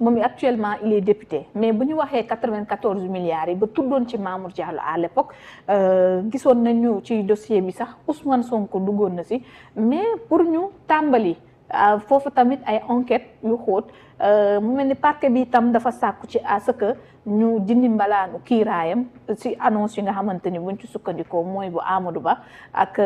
moom actuellement il est député mais bu ñu waxee 94 milliards yi ba tuddoon ci Mamour Diallo à l'époque gisoon nañu ci dossier bi sax Ousmane Sonko duggoon na si mais pour ñu tàmbali foofu tamit ay enquête yu xóot mu mel ni parquet bi itam dafa sàkku ci à ce que ñu dindi mbalaanu kiiraayam ci annonce yi nga xamante ni buñ ci sukkandikoo mooy bu Amadou Ba ak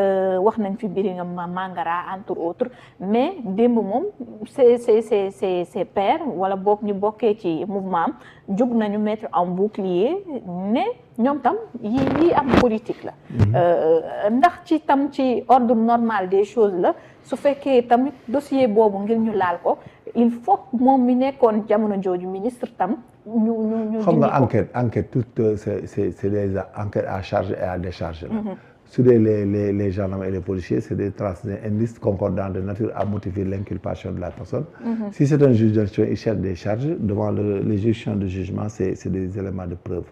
wax nañ fi Biringa Mangara entre autres mais démb moom c'est pairs wala boog ñu bokkee ci mouvement am jóg nañu mettre en bouclier ne ñoom tam yi am politique la ndax ci tam ci ordre normal des choses la su fekkee tamit dossier boobu ngir ñu laal ko il faut moom mi nekkoon jamono jooju ministre tam ñu xam nga enquête toutes c'est des enquêtes à charge et à décharge là. Sur les gendarmes et les policiers, c'est des traces d'indices concordants de nature à motiver l'inculpation de la personne. Si c'est un juge d'instruction, il cherche des charges. Devant les juridictions de jugement, c'est des éléments de preuve.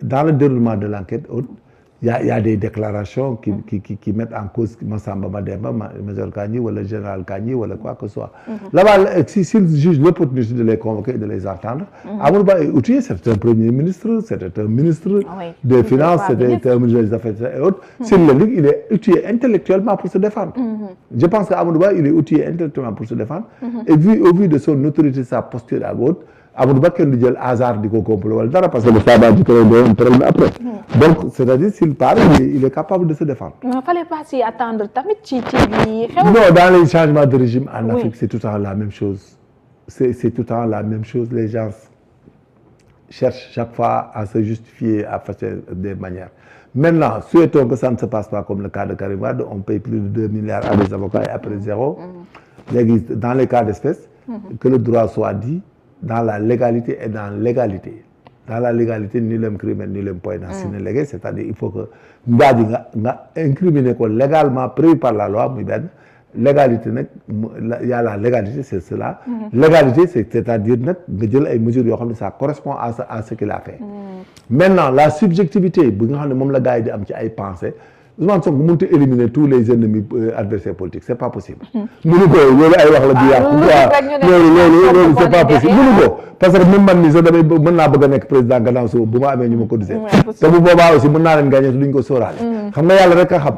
Dans le déroulement de l'enquête, il y a des déclarations qui mettent en cause Massamba Mademba, Major Kani ou le général Kani ou quoi que ce soit. Là-bas, s'il juge l'opportunité de les convoquer et de les entendre, Amadou Ba est outillé, c'était un premier ministre, c'était un ministre des Finances, c'était un ministre des Affaires et autres. S'il le dit, il est outillé intellectuellement pour se défendre. Je pense qu'Amadou Ba, il est outillé intellectuellement pour se défendre. Et au vu de son autorité, sa posture à gauche, Amadou Ba kenn du jël hasard di ko complot wala dara parce que le sabbat du problème après. Donc c'est-à-dire s'il parle, il est capable de se défendre. Il ne fallait pas s'y attendre tamit ci bi xew. Non, dans les changements de régime en Afrique, c'est tout le temps la même chose. C'est tout le temps la même chose. Les gens cherchent chaque fois à se justifier, à faire des manières. Maintenant, souhaitons que ça ne se passe pas comme le cas de Karim Wade. On paye plus de 2 milliards à des avocats et après zéro. Dans les cas d'espèce, que le droit soit dit dans la légalité et dans l'égalité. Dans la légalité, nulum crimen, nulum poena sine lege, c'est-à-dire il faut que nous incriminer légalement prévu par la loi. Légalité, il y a la légalité, c'est cela. Légalité, c'est-à-dire que mesures, ça correspond à ce qu'il a fait. Maintenant, la subjectivité, la gars a pensé. Ousmane Sonko mënut a éliminer tous les ennemis adversaires politiques c'est pas possible. mënu ko loolu ay wax la bi yàqu. loolu c'est pas possible mënu ko parce que même man mii sax damay mën naa bëgg a nekk président gannaaw suba bu ma amee ñu ma ko disee. te bu boobaa aussi mën naa leen gagner duñ ko sóoraale. xam nga yàlla rek a xam.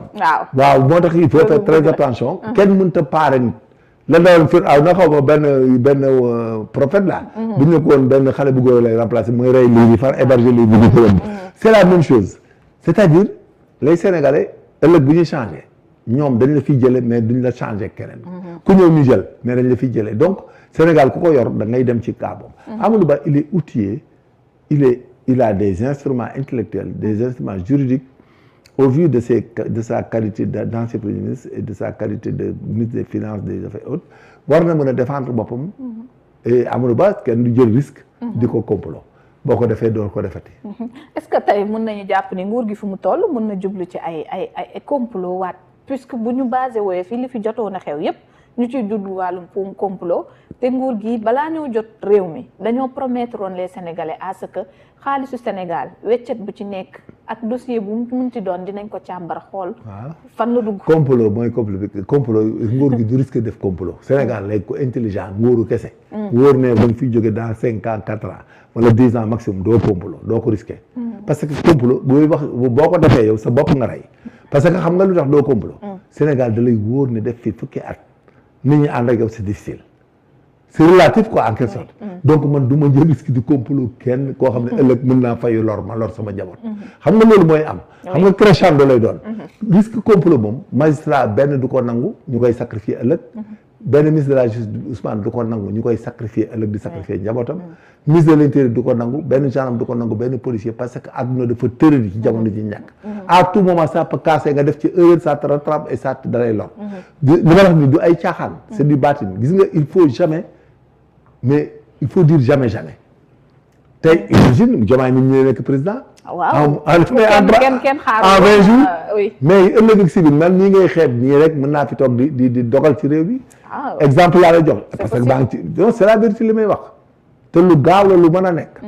waaw moo tax il faut faire très attention. kenn mënut a paare nit. lan la woon Fir'aw na xaw ma benn prophète là. bu ñu ko woon benn xale bu góor lay remplacer mooy rey lii bi far héberger lii bi di c'est la même chose c'est-à-dire les Sénégalais ëllëg bu ñuy changé ñoom dañ la fiy jële mais duñ la changé keneen ku ñëw ñu jël mais dañ la fiy jëlee donc Sénégal ku ko yor da ngay dem ci cas boobu. Amadou Ba il est outillé il a des instruments intellectuels des instruments juridiques au vu de sa qualité d'ancien premier ministre et de sa qualité de ministre des Finances des Affaires hautes war na mën a défendre boppam et Amadou Ba kenn du jël risque di ko complot boo ko defee door ko defati. est-ce que tey mën nañu jàpp ni nguur gi fu mu toll mën na jublu ci ay complot waat puisque bu ñu basé wooyee fii li fi jotoon a xew yépp ñu ciy judd wàllum complot te nguur gi balaa ñoo jot réew mi dañoo promettre woon les Sénégalais à ce que xaalisu Sénégal weccet bu ci nekk ak dossier bu mu munti doon dinañ ko càmbar xool. fan la dugg. complot mooy complot nguur gi du risque def complot Sénégal léegi ko intelligent nguuru kese. wóor ne ba nga fiy jóge dans 5 ans 4 ans wala 10 ans maximum doo complot doo ko risqué. parce que complot boo ko defee yow sa bopp nga rey parce que xam nga lu tax doo complot. Sénégal da lay wóor ne def fi fukki at nit ñi ànd ak yow c'est difficile. c'est relatif quoi en quelque sorte. donc man du ma jël risque di complot kenn koo xam ne ëllëg mën naa fayu lor sama njaboot. xam nga loolu mooy am. xam nga crescendo lay doon. risque complot moom magistrat benn du ko nangu ñu koy sacrifier ëllëg. benn ministre de la justice Ousmane du ko nangu ñu koy sacrifier ëllëg di sacrifier njabootam. ministre de l'intérieur du ko nangu benn gendarme du ko nangu benn policier parce que àdduna dafa tërëri ci jamono ji ñàkk. à tout moment ça peut casser nga def ci erreur ça te rattrape et ça te dalay lor. li ma wax ni du ay caaxaan. c'est du baatin gis nga il faut jamais. mais il faut dire jamais tey imagine Diomaye ni ñu nekk président. waaw kenn en 20 jours. mais ëllëg ak si biir man nii ngay xeeb nii rek mën naa fi toog di dogal ci réew bi. exemple laa lay jox. parce que baa ngi ci non c'est la vérité li may wax. te lu gaaw la lu mën a nekk.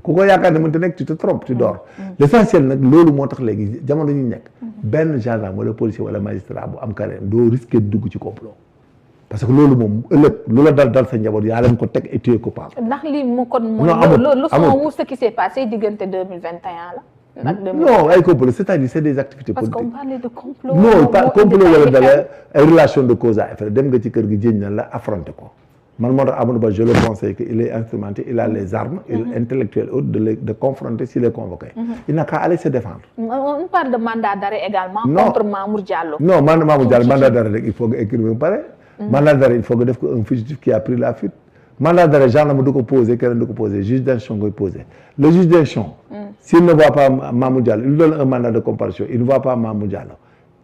ku ko yaakaar ne mënta nekk tu te trompes tu dors. l'essentiel nag loolu moo tax léegi jamono ñu nekk. benn gendarme wala policier wala magistrat bu am carrière doo risquer dugg ci complot. parce que loolu moom ëllëg lu la dal sa njaboot yaa leen ko teg et tu es coupable. ndax lii mu kon mooy leçon wu ce qui s'est passé diggante 2021 la. non ay complot c'est-à-dire c'est des activités politiques. parce qu'on parlait de complot. non pas complot wala dala ay relation de cause à effet dem nga ci kër gi jéñ na la affronter ko man moo tax Amadou Ba je le conseille que il est instrumenté il a les armes il est intellectuel haute de confronter s'il est convoqué. Il n'a qu'à aller se défendre. On parle de mandat d'arrêt également. contre Mamour Diallo. non Mamour Diallo mandat d'arrêt rek il faut nga écrire ba pare. mandat d'arrêt il faut nga def ko un fugitif qui a pris la fuite. mandat d'arrêt gendarme du ko posé keneen du ko posé juge d'instruction koy posé le juge d'instruction s'il ne voit pas Mamour Diallo il donne un mandat de comparution il ne voit pas Mamour Diallo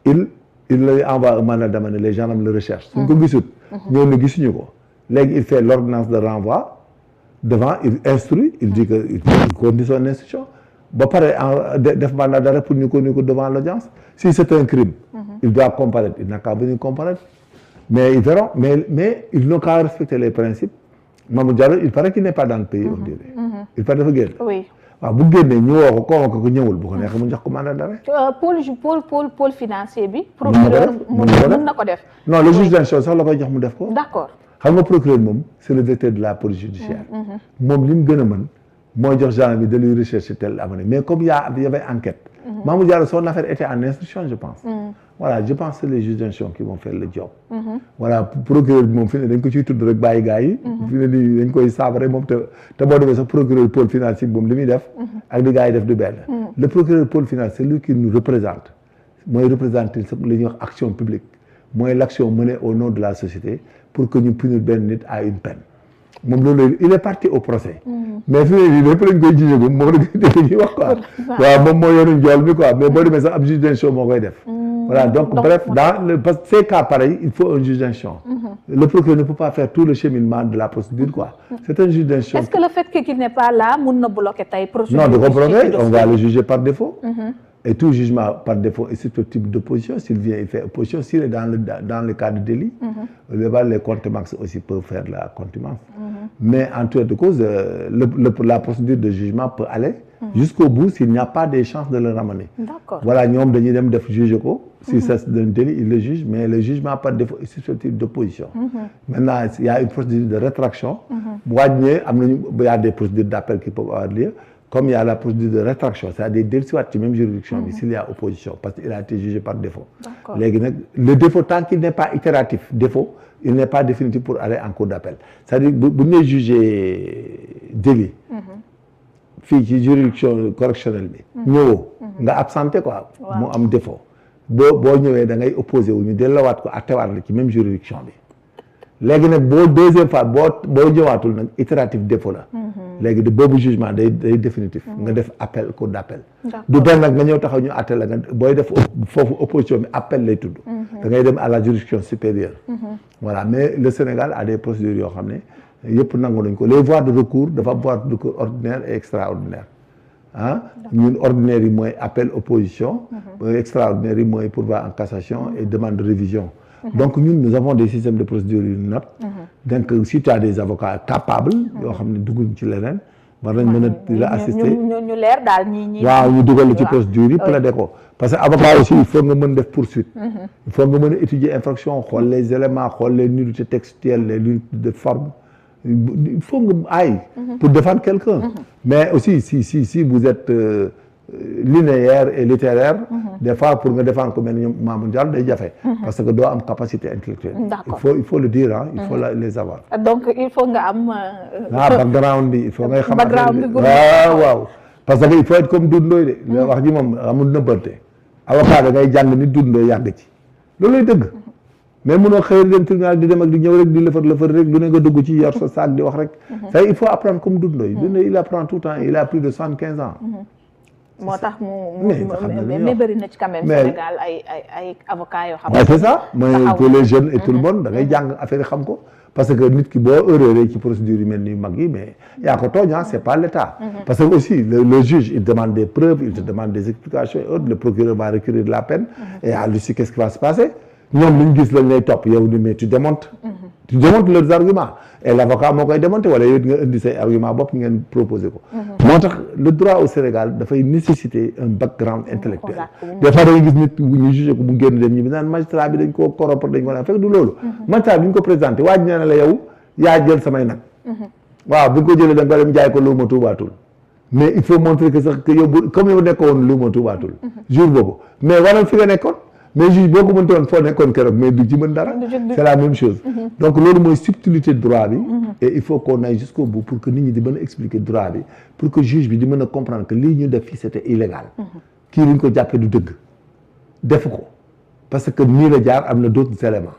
il lui envoie un mandat d'amener les gendarmes le recherchent suñ ko gisut ñoo ne gisuñu ko léegi il fait l'ordonnance de renvoi devant il instruit il dit que il continue son instruction ba pare def mandat d'arrêt pour ñu ko devant l'audience si c'est un crime il doit comparaître il n'a qu'à venir comparaître mais ils verront mais ils n'ont qu'à respecter les principes. Mamour Diallo il paraît qu'il n'est pas dans le pays on dirait. il paraît dafa génn. oui waaw bu génnee ñu woo ko convoqué ko ñëwul bu ko neexee mu jox ko mandat d'arrêt. pôle financier bi. procureur mën na ko def. non le juge d'instruction sax la koy jox mu def ko. d'accord xam nga procureur moom c'est le directeur de la police judiciaire. moom li mu gën a mën mooy jox gendarme bi de lui rechercher tel amené mais comme y avait enquête. Mamour Diallo son affaire était en instruction je pense. voilà je pense que c'est les juges d'instruction qui vont faire le job. voilà procureur bi moom fi ne dañ ko ciy tudd rek bàyyi gars yi. fi ne nii dañ koy saabare moom te boo demee sax procureur pôle financier moom li muy def. ak li gars yi def du benn. le procureur pôle financier c'est lui qui nous représente mooy représenter li ñuy wax action publique mooy l'action menée au nom de la société pour que ñu punir benn nit à une peine. moom loolu il est parti au procès. mais fi mu ne nii lépp lañ koy jugé moom la ñuy wax quoi. waaw moom moo yoroon njool bi quoi mais boo demee sax ab juge d'instruction moo koy def. voilà donc bref parce que ces cas pareils il faut un juge d'instruction. Le procureur ne peut pas faire tout le cheminement de la procédure quoi. C'est un juge d'instruction. Est-ce que le fait qu'il n'est pas là mun na bloquer tey procédure? Non, de ko bloquer, on va le juger par défaut. Et tout jugement par défaut est susceptible d'opposition. S'il vient, il fait opposition. S'il est dans le cas de délit, les contumaces aussi peuvent faire la contumace. Mais en tout cas de cause, la procédure de jugement peut aller jusqu'au bout s'il n'y a pas de chance de le ramener. D'accord. Voilà, ñoom dañuy dem def juger ko. Si c'est un délit, il le juge, mais le jugement par défaut est susceptible d'opposition. Maintenant, il y a une procédure de rétraction. Bu wàññee am nañu il y a des procédures d'appel qui peuvent avoir lieu. Comme il y a la procédure de rétraction, c'est-à-dire dellusiwaat ci même juridiction bi s'il y a opposition parce qu'il a été jugé par défaut. Léegi nag le défaut tant qu'il n'est pas itératif défaut, il n'est pas définitif pour aller en cour d'appel. C'est-à-dire bu ñu jugé délit fii ci juridiction correctionnelle bi ñëwoo nga absenté quoi mu am défaut boo ñëwee da ngay opposé wu ñu delloowaat ko attewaat la ci même juridiction bi léegi nag boo deuxième fois boo ñëwaatul nag itératif défaut la léegi de boobu jugement day définitif nga def appel cour d'appel du benn nag nga ñëw taxaw ñu atte la nga booy def foofu opposition bi appel lay tudd da ngay dem à la juridiction supérieure voilà mais le Sénégal a des procédures yoo xam ne yëpp nangu nañ ko les voies de recours dafa voie de recours ordinaire et extraordinaire ñun ordinaire yi mooy appel opposition extraordinaire yi mooy pourvoi en cassation et demande de révision. Donc nous avons des systèmes de procédure yu note. Donc si tu as des avocats capables yoo xam ne dugguñ ci leneen war nañ mën a la assister ñu leer daal ñi waaw ñu dugal ci procédure yi plaider ko parce que avocat aussi il faut nga mën def poursuite il faut nga mën a étudier infraction xool les éléments xool les nullités textuelles les nullités de forme il faut nga aay pour défendre quelqu'un mais aussi si vous êtes linéaire et littéraire des fois pour nga défendre ko mel ni Mamour Diallo day jafe parce que doo am capacité intellectuelle il faut le dire il faut les avoir donc il faut nga am background bi il faut ngay xam background bi waaw parce que il faut être comme Doudou Ndoye de wax ji moom amul nëbbante avocat da ngay jàng ni Doudou Ndoye yàgg ci loolu lay dëgg mais mënoo xëy dem tribunal di dem ak di ñëw rek di lëfër rek lu ne nga dugg ci yor sa sac di wax rek ça il faut apprendre comme Doudou Ndoye Doudou Ndoye il apprend tout le temps il a plus de 75 ans moo tax mais bëri na ci quand même Sénégal ay avocats yoo xam ne c'est ça mooy pour les jeunes et tout le monde da ngay jàng affaire yi xam ko parce que nit ki boo erreuré ci procédure yu mel ni mag yi mais yaa ko tooñ c'est pas l'État parce que aussi le juge il demande des preuves il te demande des explications et autres le procureur va requérir de la peine et à l'issue qu'est-ce qui va se passer ñoom li ñu gis lañ lay topp yow ni mais tu démontres tu démontres leurs arguments et l'avocat moo koy démonter wala yow nga indi say argument bopp ngeen proposer ko. moo tax le droit au Sénégal dafay nécessiter un background intellectuel. des fois da ngay gis nit ñu jugé ko mu génn dem ñi bi naan magistrat bi dañ koo corrompre dañ ko naan fekk du loolu. magistrat bi ñu ko présenté waaj nee na la yow yaa jël samay nag. waaw bi nga ko jëlee da nga dem jaay ko lu ma tuubaatul. mais il faut montrer que sax que yow comme yow nekkoon lu ma tuubaatul. jour boobu mais waral fi nga nekkoon. mais juge boo ko mënti woon foo nekkoon keroog mais du ci mën dara. c'est la même chose. donc loolu mooy subtilité droit bi. et il faut qu'on aille jusqu'au bout pour que nit ñi di mën a expliquer droit bi pour que juge bi di mën a comprendre que lii ñu def fii c'était illégal. kii liñ ko jàppee du dëgg. defu ko parce que nii la jaar am na d'autres éléments.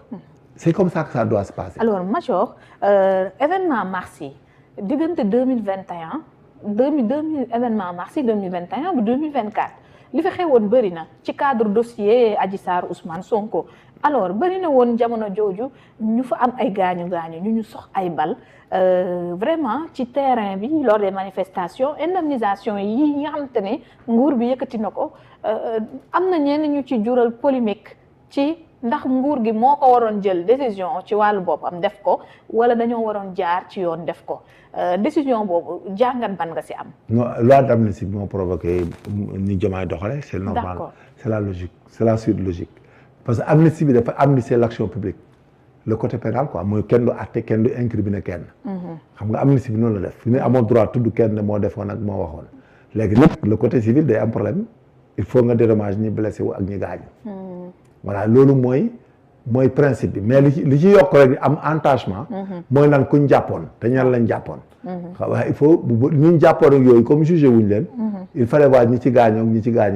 c'est comme ça que ça doit se passer. alors Major événement mars yi diggante 2021 événement mars yi 2021 ba 2024. li fi xewoon bëri na ci cadre dossier Adji Sarr Ousmane Sonko alors bëri na woon jamono jooju ñu fa am ay gaañu ñu sox ay bal vraiment ci terrain bi lors des manifestations indemnisation yi nga xamante ne nguur bi yëkkati na ko am na ñenn ñu ci jural polémique ci ndax nguur gi moo ko waroon jël décision ci wàllu boppam def ko wala dañoo waroon jaar ci yoon def ko décision boobu jàngat ban nga ci am. non loi d'amnistie moo provoqué ni Diomaye doxale c'est normal. D'accord. C'est la logique c'est la suite logique parce que amnistie bi dafa amnistier l'action publique le côté pénal quoi mooy kenn du àtte kenn du incriminer kenn. xam nga amnistie bi noonu la def fi ne amoon droit tudd kenn moo defoon ak moo waxoon léegi nag le côté civil day am problème il faut nga dédommage ñi blessé wu ak ñi gaañu. voilà loolu mooy principe bi mais li ci yokk rek am entachement. mooy naan kuñ jàppoon te ñan lañ jàppoon. il faut ñu jàppoon ak yooyu comme jugé wuñ leen. il fallait voir ñi ci gaañoo ak ñi ci gaañu.